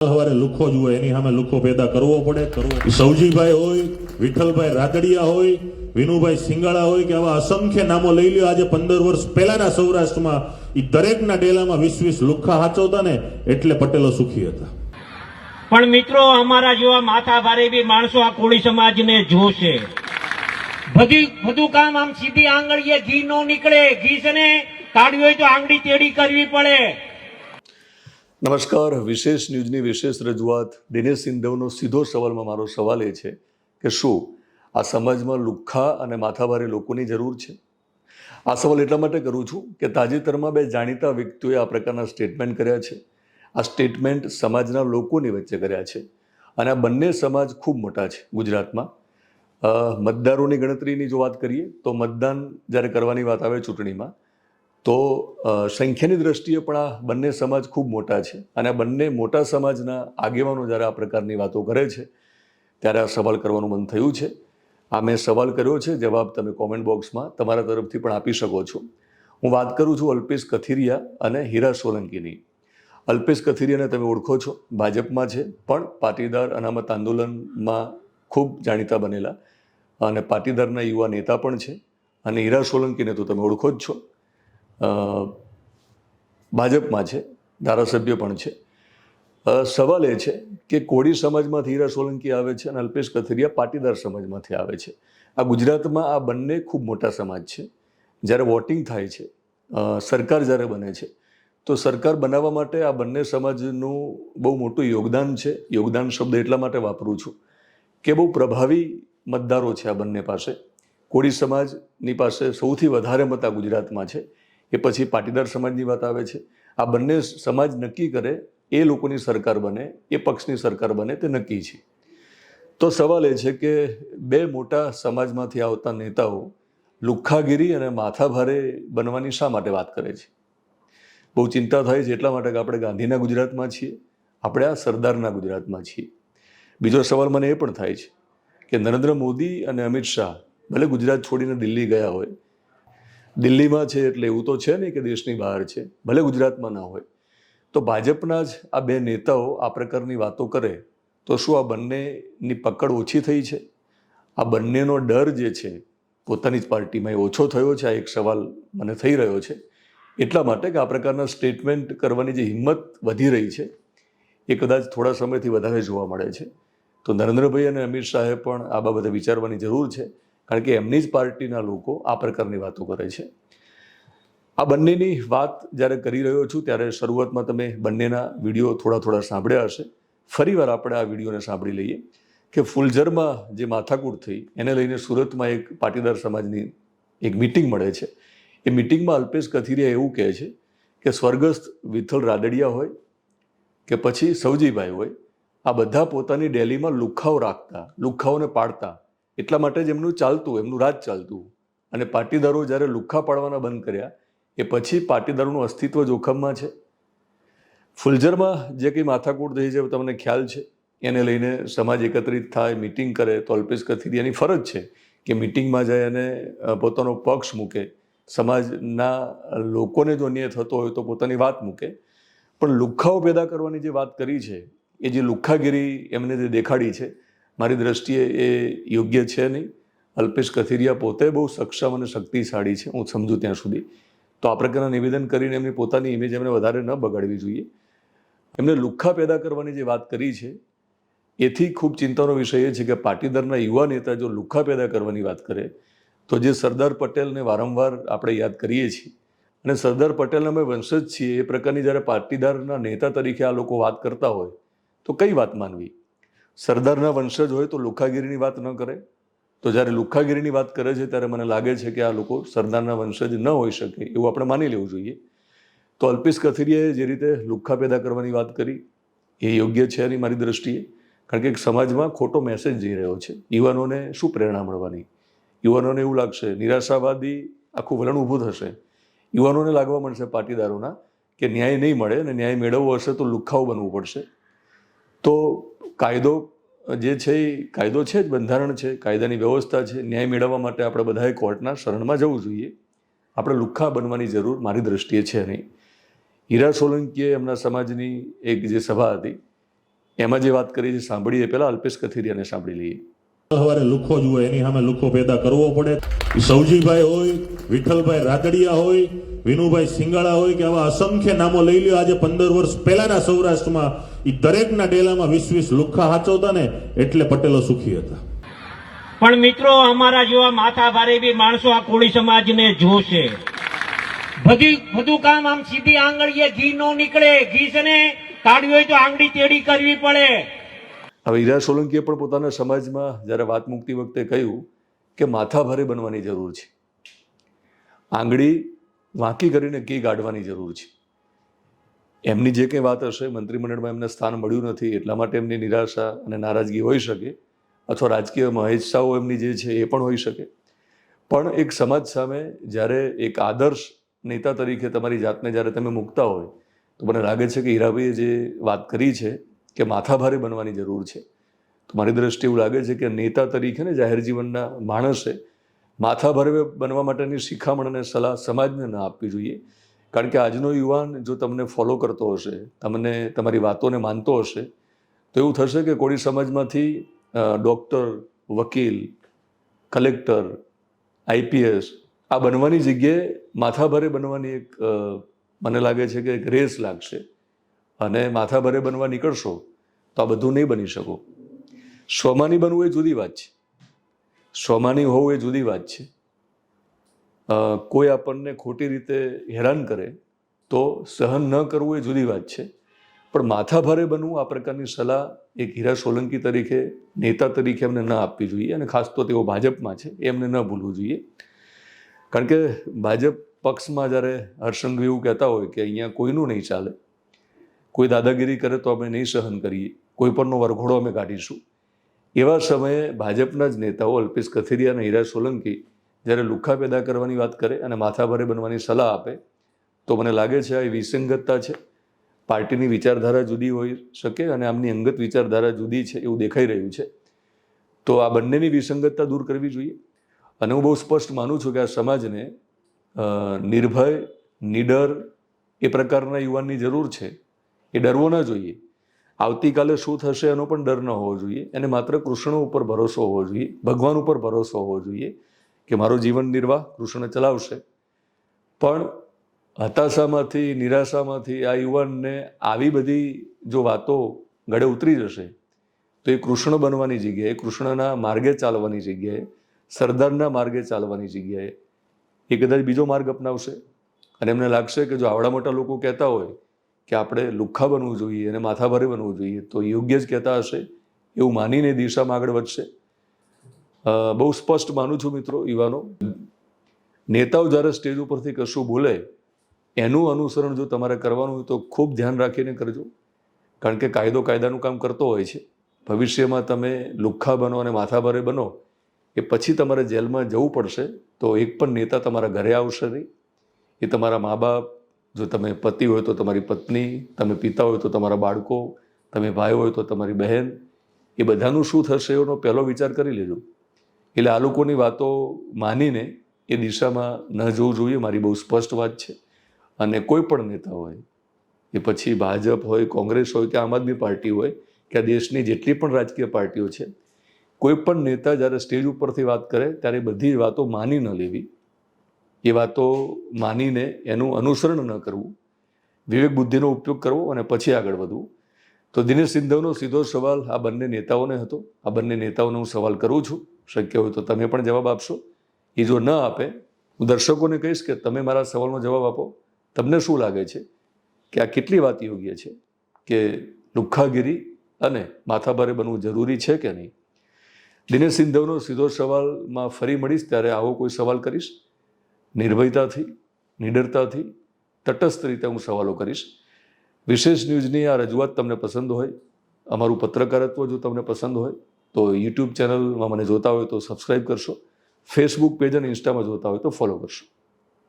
સવારે લુખો જ હોય, એની સામે લુખો પેદા કરવો પડે. સૌજીભાઈ હોય, વિઠ્ઠલભાઈ રાદડિયા હોય, વિનુભાઈ સિંગાળા હોય કે આવા અસંખ્ય નામો લઈ લ્યો. આજે 15 વર્ષ પહેલાના સૌરાષ્ટ્રમાં એ દરેકના ડેલામાં 20-20 લુખ્ખા હાચવતા ને એટલે પટેલો સુખી હતા. પણ મિત્રો, અમારા જેવા માથા ભારે બી માણસો આ કોળી સમાજને જોશે. બધું કામ આમ સીધી આંગળીએ ઘી નો નીકળે. ઘી છે ને કાઢવી હોય તો આંગળી ટેડી કરવી પડે. નમસ્કાર. વિશેષ ન્યૂઝની વિશેષ રજૂઆત. દિનેશ સિંધવનો સીધો સવાલમાં મારો સવાલ એ છે કે શું આ સમાજમાં લુખ્ખા અને માથાભારે લોકોની જરૂર છે? આ સવાલ એટલા માટે કરું છું કે તાજેતરમાં બે જાણીતા વ્યક્તિઓએ આ પ્રકારના સ્ટેટમેન્ટ કર્યા છે. આ સ્ટેટમેન્ટ સમાજના લોકોની વચ્ચે કર્યા છે અને આ બંને સમાજ ખૂબ મોટા છે ગુજરાતમાં. મતદારોની ગણતરીની જો વાત કરીએ તો મતદાન જ્યારે કરવાની વાત આવે ચૂંટણીમાં તો સંખ્યાની દ્રષ્ટિએ પણ આ બંને સમાજ ખૂબ મોટા છે અને આ બંને મોટા સમાજના આગેવાનો જ્યારે આ પ્રકારની વાતો કરે છે ત્યારે આ સવાલ કરવાનું મન થયું છે. આ મેં સવાલ કર્યો છે, જવાબ તમે કોમેન્ટ બોક્સમાં તમારા તરફથી પણ આપી શકો છો. હું વાત કરું છું અલ્પેશ કથિરિયા અને હીરા સોલંકીની. અલ્પેશ કથિરિયાને તમે ઓળખો છો, ભાજપમાં છે પણ પાટીદાર અનામત આંદોલનમાં ખૂબ જાણીતા બનેલા અને પાટીદારના યુવા નેતા પણ છે. અને હીરા સોલંકીને તો તમે ઓળખો જ છો, ભાજપમાં છે, ધારાસભ્ય પણ છે. સવાલ એ છે કે કોળી સમાજમાંથી હીરા સોલંકી આવે છે અને અલ્પેશ કથિરિયા પાટીદાર સમાજમાંથી આવે છે. આ ગુજરાતમાં આ બંને ખૂબ મોટા સમાજ છે. જ્યારે વોટિંગ થાય છે, સરકાર જ્યારે બને છે તો સરકાર બનાવવા માટે આ બંને સમાજનું બહુ મોટું યોગદાન છે. યોગદાન શબ્દ એટલા માટે વાપરું છું કે બહુ પ્રભાવી મતદારો છે આ બંને પાસે. કોળી સમાજની પાસે સૌથી વધારે મત આ ગુજરાતમાં છે. એ પછી પાટીદાર સમાજની વાત આવે છે. આ બંને સમાજ નક્કી કરે એ લોકોની સરકાર બને, એ પક્ષની સરકાર બને તે નક્કી છે. તો સવાલ એ છે કે બે મોટા સમાજમાંથી આવતા નેતાઓ લુખ્ખાગીરી અને માથાભારે બનવાની શા માટે વાત કરે છે? બહુ ચિંતા થાય છે એટલા માટે કે આપણે ગાંધીના ગુજરાતમાં છીએ, આપણે આ સરદારના ગુજરાતમાં છીએ. બીજો સવાલ મને એ પણ થાય છે કે નરેન્દ્ર મોદી અને અમિત શાહ ભલે ગુજરાત છોડીને દિલ્હી ગયા હોય, દિલ્હીમાં છે એટલે એવું તો છે નહીં કે દેશની બહાર છે, ભલે ગુજરાતમાં ના હોય, તો ભાજપના જ આ બે નેતાઓ આ પ્રકારની વાતો કરે તો શું આ બંનેની પકડ ઓછી થઈ છે? આ બંનેનો ડર જે છે પોતાની જ પાર્ટીમાં એ ઓછો થયો છે? આ એક સવાલ મને થઈ રહ્યો છે. એટલા માટે કે આ પ્રકારના સ્ટેટમેન્ટ કરવાની જે હિંમત વધી રહી છે એ કદાચ થોડા સમયથી વધારે જોવા મળે છે. તો નરેન્દ્રભાઈ અને અમિત શાહે પણ આ બાબતે વિચારવાની જરૂર છે, કારણ કે એમની જ પાર્ટીના લોકો આ પ્રકારની વાતો કરે છે. આ બંનેની વાત જ્યારે કરી રહ્યો છું ત્યારે શરૂઆતમાં તમે બંનેના વિડીયો થોડા સાંભળ્યા હશે. ફરીવાર આપણે આ વિડીયોને સાંભળી લઈએ કે ફુલઝરમાં જે માથાકૂટ થઈ એને લઈને સુરતમાં એક પાટીદાર સમાજની એક મિટિંગ મળે છે. એ મિટિંગમાં અલ્પેશ કથિરિયા એવું કહે છે કે સ્વર્ગસ્થ વિઠ્ઠલ રાદડિયા હોય કે પછી સૌજીભાઈ હોય, આ બધા પોતાની ડેલીમાં લુખ્ખાઓ રાખતા, લુખ્ખાઓને પાડતા. એટલા માટે જ એમનું ચાલતું, એમનું રાજ ચાલતું. અને પાટીદારો જ્યારે લુખ્ખા પાડવાના બંધ કર્યા એ પછી પાટીદારોનું અસ્તિત્વ જોખમમાં છે. ફુલઝરમાં જે કંઈ માથાકૂટ થઈ છે તમને ખ્યાલ છે. એને લઈને સમાજ એકત્રિત થાય, મિટિંગ કરે તો અલ્પેશ કથિરિયાની ફરજ છે કે મિટિંગમાં જાય અને પોતાનો પક્ષ મૂકે. સમાજના લોકોને જો અન્યાય થતો હોય તો પોતાની વાત મૂકે. પણ લુખ્ખાઓ પેદા કરવાની જે વાત કરી છે, એ જે લુખ્ખાગીરી એમને જે દેખાડી છે, મારી દ્રષ્ટિએ એ યોગ્ય છે નહીં. અલ્પેશ કથિરિયા પોતે બહુ સક્ષમ અને શક્તિશાળી છે, હું સમજું ત્યાં સુધી. તો આ પ્રકારના નિવેદન કરીને એમની પોતાની ઇમેજ એમને વધારે ન બગાડવી જોઈએ. એમને લુખ્ખા પેદા કરવાની જે વાત કરી છે એથી ખૂબ ચિંતાનો વિષય એ છે કે પાટીદારના યુવા નેતા જો લુખ્ખા પેદા કરવાની વાત કરે તો જે સરદાર પટેલને વારંવાર આપણે યાદ કરીએ છીએ અને સરદાર પટેલના અમે વંશજ છીએ એ પ્રકારની જ્યારે પાટીદારના નેતા તરીકે આ લોકો વાત કરતા હોય તો કઈ વાત માનવી? સરદારના વંશજ હોય તો લુખ્ખાગીરીની વાત ન કરે. તો જ્યારે લુખ્ખાગીરીની વાત કરે છે ત્યારે મને લાગે છે કે આ લોકો સરદારના વંશજ ન હોઈ શકે એવું આપણે માની લેવું જોઈએ. તો અલ્પેશ કથિરિયાએ જે રીતે લુખ્ખા પેદા કરવાની વાત કરી એ યોગ્ય છે નહીં મારી દ્રષ્ટિએ, કારણ કે એક સમાજમાં ખોટો મેસેજ જઈ રહ્યો છે. યુવાનોને શું પ્રેરણા મળવાની? યુવાનોને એવું લાગશે, નિરાશાવાદી આખું વલણ ઊભું થશે. યુવાનોને લાગવા મળશે પાટીદારોના કે ન્યાય નહીં મળે અને ન્યાય મેળવવો હશે તો લુખ્ખાઓ બનવું પડશે. તો કાયદો જે છે એ કાયદો છે જ, બંધારણ છે, કાયદાની વ્યવસ્થા છે. ન્યાય મેળવવા માટે આપણે બધાએ કોર્ટના શરણમાં જવું જોઈએ. આપણે લુખ્ખા બનવાની જરૂર મારી દ્રષ્ટિએ છે નહીં. હીરા સોલંકીએ એમના સમાજની એક જે સભા હતી એમાં જે વાત કરી છે સાંભળીએ પહેલાં અલ્પેશ કથિરિયાને સાંભળી લઈએ. સવારે લુખો જુએ એની સામે લુખો પેદા કરવો પડે. ઈ સૌજીભાઈ હોય, વિઠ્ઠલભાઈ રાદડિયા હોય, વિનુભાઈ સિંગાળા હોય કે આવા અસંખ્ય નામો લઈ લ્યો. આજે 15 વર્ષ પહેલાના સૌરાષ્ટ્રમાં ઈ દરેકના ડેલામાં 20 લુખ્ખા હાચવતા ને એટલે પટેલો સુખી હતા. પણ મિત્રો અમારા જેવા માથા ભારે બી માણસો આ કોળી સમાજને જોશે. બધું કામ આમ સીધી આંગળીએ ઘી નો નીકળે. ઘી છે ને કાઢવી હોય તો આંગળી તેડી કરવી પડે. હવે હીરા સોલંકીએ પણ પોતાના સમાજમાં જ્યારે વાત મૂકતી વખતે કહ્યું કે માથા ભારે બનવાની જરૂર છે, આંગળી વાંકી કરીને ઘી કાઢવાની જરૂર છે. એમની જે કંઈ વાત હશે, મંત્રીમંડળમાં એમને સ્થાન મળ્યું નથી એટલા માટે એમની નિરાશા અને નારાજગી હોઈ શકે, અથવા રાજકીય મહેચ્છાઓ એમની જે છે એ પણ હોઈ શકે. પણ એક સમાજ સામે જ્યારે એક આદર્શ નેતા તરીકે તમારી જાતને જ્યારે તમે મૂકતા હોય તો મને લાગે છે કે હીરાભાઈએ જે વાત કરી છે કે માથા ભારે બનવાની જરૂર છે, તો મારી દ્રષ્ટિએ એવું લાગે છે કે નેતા તરીકે ને જાહેર જીવનના માણસે માથા ભારે બનવા માટેની શિખામણ અને સલાહ સમાજને ન આપવી જોઈએ. કારણ કે આજનો યુવાન જો તમને ફોલો કરતો હશે, તમને તમારી વાતોને માનતો હશે, તો એવું થશે કે કોળી સમાજમાંથી ડૉક્ટર, વકીલ, કલેક્ટર, આઈપીએસ આ બનવાની જગ્યાએ માથાભારે બનવાની એક મને લાગે છે કે એક રેસ લાગશે, અને માથાભારે બનવા નીકળશો તો આ બધું નહીં બની શકો. સ્વમાની બનવું એ જુદી વાત છે, સ્વમાની હોવું એ જુદી વાત છે. કોઈ આપણને ખોટી રીતે હેરાન કરે તો સહન ન કરવું એ જુદી વાત છે. પણ માથાભારે બનવું, આ પ્રકારની સલાહ એક હીરા સોલંકી તરીકે, નેતા તરીકે એમને ન આપવી જોઈએ. અને ખાસ તો તેઓ ભાજપમાં છે એમને ન ભૂલવું જોઈએ. કારણ કે ભાજપ પક્ષમાં જ્યારે હર્ષંઘવી એવું કહેતા હોય કે અહીંયા કોઈનું નહીં ચાલે, કોઈ દાદાગીરી કરે તો અમે નહીં સહન કરીએ, કોઈ પરનો વરઘોડો અમે કાઢીશું, એવા સમયે ભાજપના જ નેતાઓ અલ્પેશ કથિરિયા અને હીરા સોલંકી જ્યારે લુખ્ખા પેદા કરવાની વાત કરે અને માથાભારે બનવાની સલાહ આપે તો મને લાગે છે આ વિસંગતતા છે. પાર્ટીની વિચારધારા જુદી હોઈ શકે અને આમની અંગત વિચારધારા જુદી છે એવું દેખાઈ રહ્યું છે. તો આ બંનેની વિસંગતતા દૂર કરવી જોઈએ. અને હું બહુ સ્પષ્ટ માનું છું કે આ સમાજને નિર્ભય, નિડર એ પ્રકારના યુવાનની જરૂર છે. એ ડરવો ન જોઈએ. આવતીકાલે શું થશે એનો પણ ડર ન હોવો જોઈએ. એને માત્ર કૃષ્ણ ઉપર ભરોસો હોવો જોઈએ, ભગવાન ઉપર ભરોસો હોવો જોઈએ કે મારો જીવન નિર્વાહ કૃષ્ણ ચલાવશે. પણ હતાશામાંથી, નિરાશામાંથી આ યુવાનને આવી બધી જો વાતો ગળે ઉતરી જશે તો એ કૃષ્ણ બનવાની જગ્યાએ, કૃષ્ણના માર્ગે ચાલવાની જગ્યાએ, સરદારના માર્ગે ચાલવાની જગ્યાએ એ કદાચ બીજો માર્ગ અપનાવશે. અને એમને લાગશે કે જો આવડા મોટા લોકો કહેતા હોય કે આપણે લુખ્ખા બનવું જોઈએ અને માથાભારે બનવું જોઈએ તો યોગ્ય જ કહેતા હશે એવું માનીને દિશામાં આગળ વધશે. બહુ સ્પષ્ટ માનું છું મિત્રો, યુવાનો, નેતાઓ જ્યારે સ્ટેજ ઉપરથી કશું બોલે એનું અનુસરણ જો તમારે કરવાનું હોય તો ખૂબ ધ્યાન રાખીને કરજો. કારણ કે કાયદો કાયદાનું કામ કરતો હોય છે. ભવિષ્યમાં તમે લુખ્ખા બનો અને માથાભારે બનો એ પછી તમારે જેલમાં જવું પડશે તો એક પણ નેતા તમારા ઘરે આવશે નહીં. એ તમારા મા બાપ, જો તમે પતિ હોય તો તમારી પત્ની, તમે પિતા હોય તો તમારા બાળકો, તમે ભાઈ હોય તો તમારી બહેન, એ બધાનું શું થશે એનો પહેલો વિચાર કરી લેજો. એટલે આ લોકોની વાતો માનીને એ દિશામાં ન જવું જોઈએ, મારી બહુ સ્પષ્ટ વાત છે. અને કોઈ પણ નેતા હોય, એ પછી ભાજપ હોય, કોંગ્રેસ હોય કે આમ આદમી પાર્ટી હોય કે આ દેશની જેટલી પણ રાજકીય પાર્ટીઓ છે, કોઈ પણ નેતા જ્યારે સ્ટેજ ઉપરથી વાત કરે ત્યારે બધી વાતો માની ન લેવી. એ વાતો માનીને એનું અનુસરણ ન કરવું, વિવેક બુદ્ધિનો ઉપયોગ કરવો અને પછી આગળ વધવું. તો દિનેશ સિંધવનો સીધો સવાલ આ બંને નેતાઓને હતો. આ બંને નેતાઓને હું સવાલ કરું છું, શક્ય હોય તો તમે પણ જવાબ આપશો. એ જો ન આપે, હું દર્શકોને કહીશ કે તમે મારા સવાલનો જવાબ આપો. તમને શું લાગે છે કે આ કેટલી વાત યોગ્ય છે કે લુખ્ખાગીરી અને માથાભારે બનવું જરૂરી છે કે નહીં? દિનેશ સિંધવનો સીધો સવાલમાં ફરી મળીશ ત્યારે આવો કોઈ સવાલ કરીશ. નિર્ભયતાથી, નિડરતાથી, તટસ્થ રીતે હું સવાલો કરીશ. વિશેષ ન્યૂઝની આ રજૂઆત તમને પસંદ હોય, અમારું પત્રકારત્વ જો તમને પસંદ હોય તો યુટ્યુબ ચેનલમાં મને જોતા હોય તો સબસ્ક્રાઈબ કરશો, ફેસબુક પેજ અને ઇન્સ્ટામાં જોતા હોય તો ફોલો કરશો.